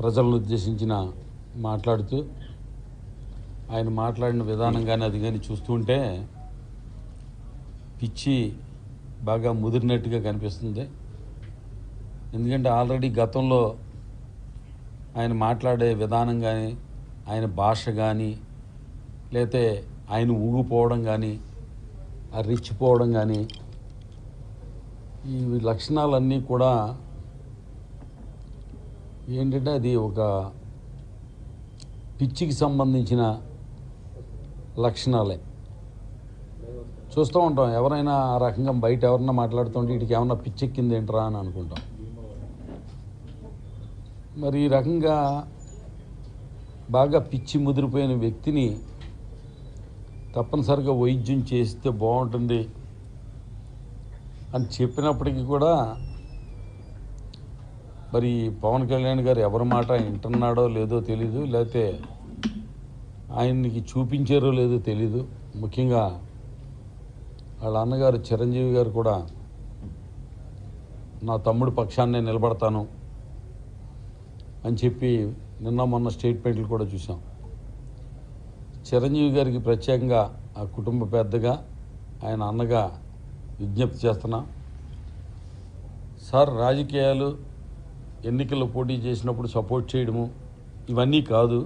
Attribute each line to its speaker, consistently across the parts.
Speaker 1: ప్రజలను ఉద్దేశించిన మాట్లాడుతూ ఆయన మాట్లాడిన విధానం కానీ అది కానీ చూస్తుంటే పిచ్చి బాగా ముదిరినట్టుగా కనిపిస్తుంది. ఎందుకంటే ఆల్రెడీ గతంలో ఆయన మాట్లాడే విధానం కానీ ఆయన భాష కానీ లేకపోతే ఆయన ఊగిపోవడం కానీ రెచ్చిపోవడం కానీ ఈ లక్షణాలన్నీ కూడా ఏంటంటే అది ఒక పిచ్చికి సంబంధించిన లక్షణాలే. చూస్తూ ఉంటాం, ఎవరైనా ఆ రకంగా బయట ఎవరన్నా మాట్లాడుతుంటే వీటికి ఏమన్నా పిచ్చెక్కింది ఏంట్రా అని అనుకుంటాం. మరి ఈ రకంగా బాగా పిచ్చి ముదిరిపోయిన వ్యక్తిని తప్పనిసరిగా వైద్యం చేస్తే బాగుంటుంది అని చెప్పినప్పటికీ కూడా మరి పవన్ కళ్యాణ్ గారు ఎవరి మాట వింటున్నాడో లేదో తెలీదు, లేకపోతే ఆయనకి చూపించారో లేదో తెలీదు. ముఖ్యంగా వాళ్ళ అన్నగారు చిరంజీవి గారు కూడా నా తమ్ముడి పక్షాన్నే నిలబడతాను అని చెప్పి నిన్న మొన్న స్టేట్మెంట్లు కూడా చూసాం. చిరంజీవి గారికి ప్రత్యేకంగా ఆ కుటుంబ పెద్దగా ఆయన అన్నగా విజ్ఞప్తి చేస్తున్నా, సార్ రాజకీయాలు ఎన్నికల్లో పోటీ చేసినప్పుడు సపోర్ట్ చేయడము ఇవన్నీ కాదు,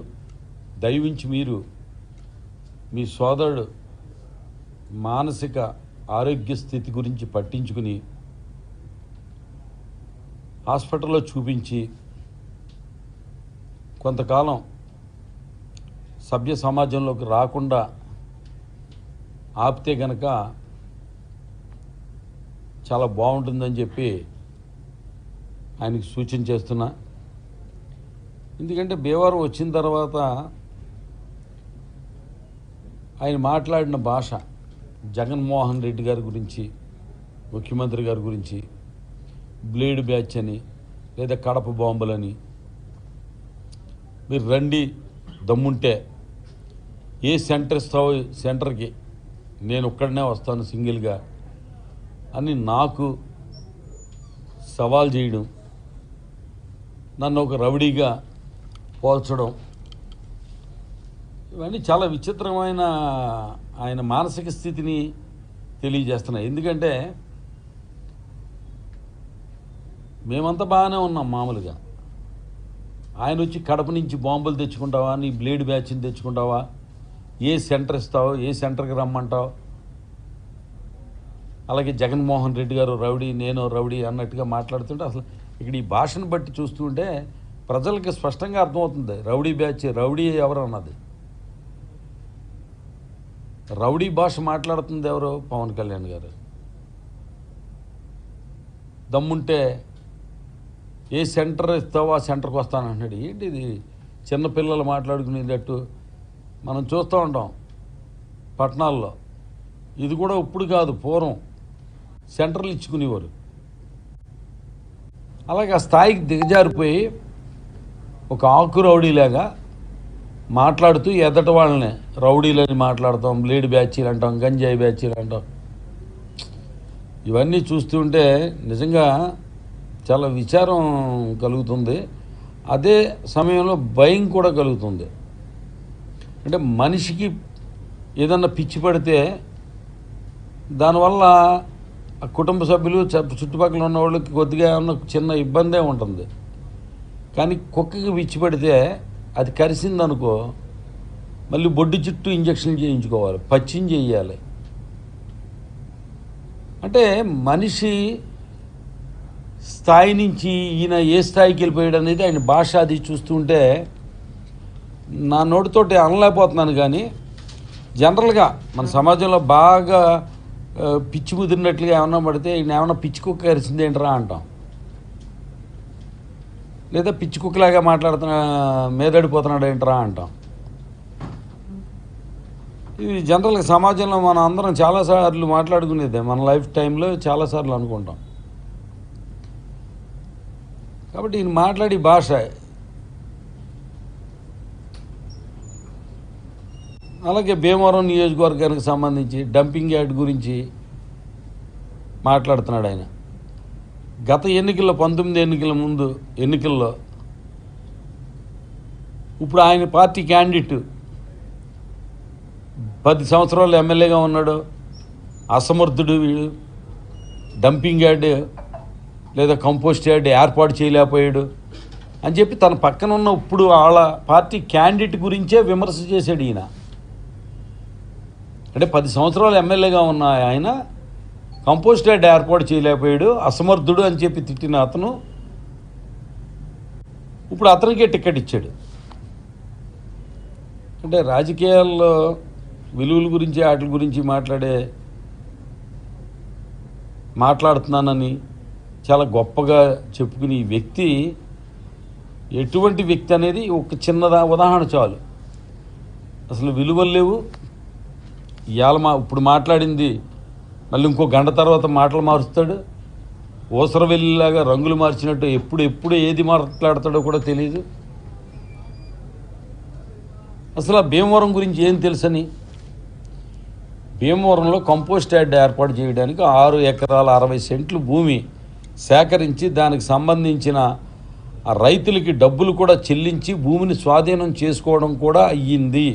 Speaker 1: దయవించి మీరు మీ సోదరుడు మానసిక ఆరోగ్య స్థితి గురించి పట్టించుకుని హాస్పిటల్లో చూపించి కొంతకాలం సభ్య సమాజంలోకి రాకుండా ఆపితే గనక చాలా బాగుంటుందని చెప్పి ఆయనకి సూచన చేస్తున్నా. ఎందుకంటే భీమవరం వచ్చిన తర్వాత ఆయన మాట్లాడిన భాష జగన్మోహన్ రెడ్డి గారి గురించి, ముఖ్యమంత్రి గారి గురించి, బ్లేడ్ బ్యాచ్ అని లేదా కడప బాంబులని, మీరు రండి దమ్ముంటే ఏ సెంటర్ ఇస్తావో సెంటర్కి నేను ఒక్కడనే వస్తాను సింగిల్గా అని నాకు సవాల్ చేయడం, నన్ను ఒక రౌడీగా పోల్చడం, ఇవన్నీ చాలా విచిత్రమైన ఆయన మానసిక స్థితిని తెలియజేస్తున్నాయి. ఎందుకంటే మేమంతా బాగానే ఉన్నాం మామూలుగా, ఆయన వచ్చి కడప నుంచి బాంబులు తెచ్చుకుంటావా, నీ బ్లేడ్ బ్యాచ్ని తెచ్చుకుంటావా, ఏ సెంటర్ ఇస్తావో ఏ సెంటర్కి రమ్మంటావు, అలాగే జగన్మోహన్ రెడ్డి గారు రౌడీ నేను రౌడీ అన్నట్టుగా మాట్లాడుతుంటే అసలు ఇక్కడ ఈ భాషను బట్టి చూస్తుంటే ప్రజలకి స్పష్టంగా అర్థమవుతుంది రౌడీ బ్యాచ్, రౌడీ ఎవరు అన్నది. రౌడీ భాష మాట్లాడుతుంది ఎవరు? పవన్ కళ్యాణ్ గారు. దమ్ముంటే ఏ సెంటర్ ఇస్తావో ఆ సెంటర్కి వస్తానంటున్నాడు. ఏంటి ఇది చిన్నపిల్లలు మాట్లాడుకునేటట్టు మనం చూస్తూ ఉంటాం పట్టణాల్లో. ఇది కూడా ఇప్పుడు కాదు, పూర్వం సెంటర్లు ఇచ్చుకునేవారు. అలాగే ఆ స్థాయికి దిగజారిపోయి ఒక ఆకు రౌడీలాగా మాట్లాడుతూ ఎదట వాళ్ళని రౌడీలని మాట్లాడతాం, బ్లేడ్ బ్యాచీలు అంటాం, గంజాయి బ్యాచీలు అంటాం. ఇవన్నీ చూస్తుంటే నిజంగా చాలా విచారం కలుగుతుంది. అదే సమయంలో భయం కూడా కలుగుతుంది. అంటే మనిషికి ఏదన్నా పిచ్చి పడితే దానివల్ల ఆ కుటుంబ సభ్యులు చుట్టుపక్కల ఉన్న వాళ్ళకి కొద్దిగా ఏమన్నా చిన్న ఇబ్బందే ఉంటుంది. కానీ కుక్కకి పిచ్చి పడితే అది కరిసిందనుకో మళ్ళీ బొడ్డు చుట్టూ ఇంజక్షన్ చేయించుకోవాలి, పచ్చిం చేయాలి. అంటే మనిషి స్థాయి నుంచి ఈయన ఏ స్థాయికి వెళ్ళిపోయాడు అనేది ఆయన భాష అది చూస్తుంటే నా నోటితోటి అనలేకపోతున్నాను. కానీ జనరల్గా మన సమాజంలో బాగా పిచ్చి ముదిరినట్లుగా ఏమన్నా పడితే ఈయన ఏమన్నా పిచ్చి కుక్క కరిసింది ఏంట్రా అంటాం, లేదా పిచ్చి కుక్కలాగా మాట్లాడుతున్నా మీదడిపోతున్నాడు ఏంట్రా అంటాం. ఇది జనరల్గా సమాజంలో మనం అందరం చాలాసార్లు మాట్లాడుకునేదే, మన లైఫ్ టైంలో చాలాసార్లు అనుకుంటాం. కాబట్టి ఈయన మాట్లాడే భాష అలాగే భీమవరం నియోజకవర్గానికి సంబంధించి డంపింగ్ యార్డ్ గురించి మాట్లాడుతున్నాడు ఆయన. గత ఎన్నికల్లో 19 ఎన్నికల ముందు ఎన్నికల్లో ఇప్పుడు ఆయన పార్టీ క్యాండిడేట్ 10 సంవత్సరాలు ఎమ్మెల్యేగా ఉన్నాడు, అసమర్థుడు, వీడు డంపింగ్ యార్డ్ లేదా కంపోస్ట్ యార్డ్ ఏర్పాటు చేయలేకపోయాడు అని చెప్పి తన పక్కన ఉన్న ఇప్పుడు వాళ్ళ పార్టీ క్యాండిడేట్ గురించే విమర్శ చేశాడు ఈయన. అంటే 10 సంవత్సరాలు ఎమ్మెల్యేగా ఉన్న ఆయన కంపోస్ట్ యార్డ్ ఏర్పాటు చేయలేకపోయాడు, అసమర్థుడు అని చెప్పి తిట్టిన అతను ఇప్పుడు అతనికే టికెట్ ఇచ్చాడు. అంటే రాజకీయాల్లో విలువల గురించి వాటి గురించి మాట్లాడుతున్నానని చాలా గొప్పగా చెప్పుకునే ఈ వ్యక్తి ఎటువంటి వ్యక్తి అనేది ఒక చిన్న ఉదాహరణ చాలు. అసలు విలువలు లేవు. ఇవాళ ఇప్పుడు మాట్లాడింది మళ్ళీ ఇంకో గంట తర్వాత మాటలు మారుస్తాడు. ఓసర వెళ్ళిలాగా రంగులు మార్చినట్టు ఎప్పుడు ఏది మాట్లాడతాడో కూడా తెలియదు. అసలు ఆ భీమవరం గురించి ఏం తెలుసని, భీమవరంలో కంపోస్ట్ యార్డ్ ఏర్పాటు చేయడానికి 6 ఎకరాల 60 సెంట్లు భూమి సేకరించి దానికి సంబంధించిన ఆ రైతులకి డబ్బులు కూడా చెల్లించి భూమిని స్వాధీనం చేసుకోవడం కూడా అయ్యింది.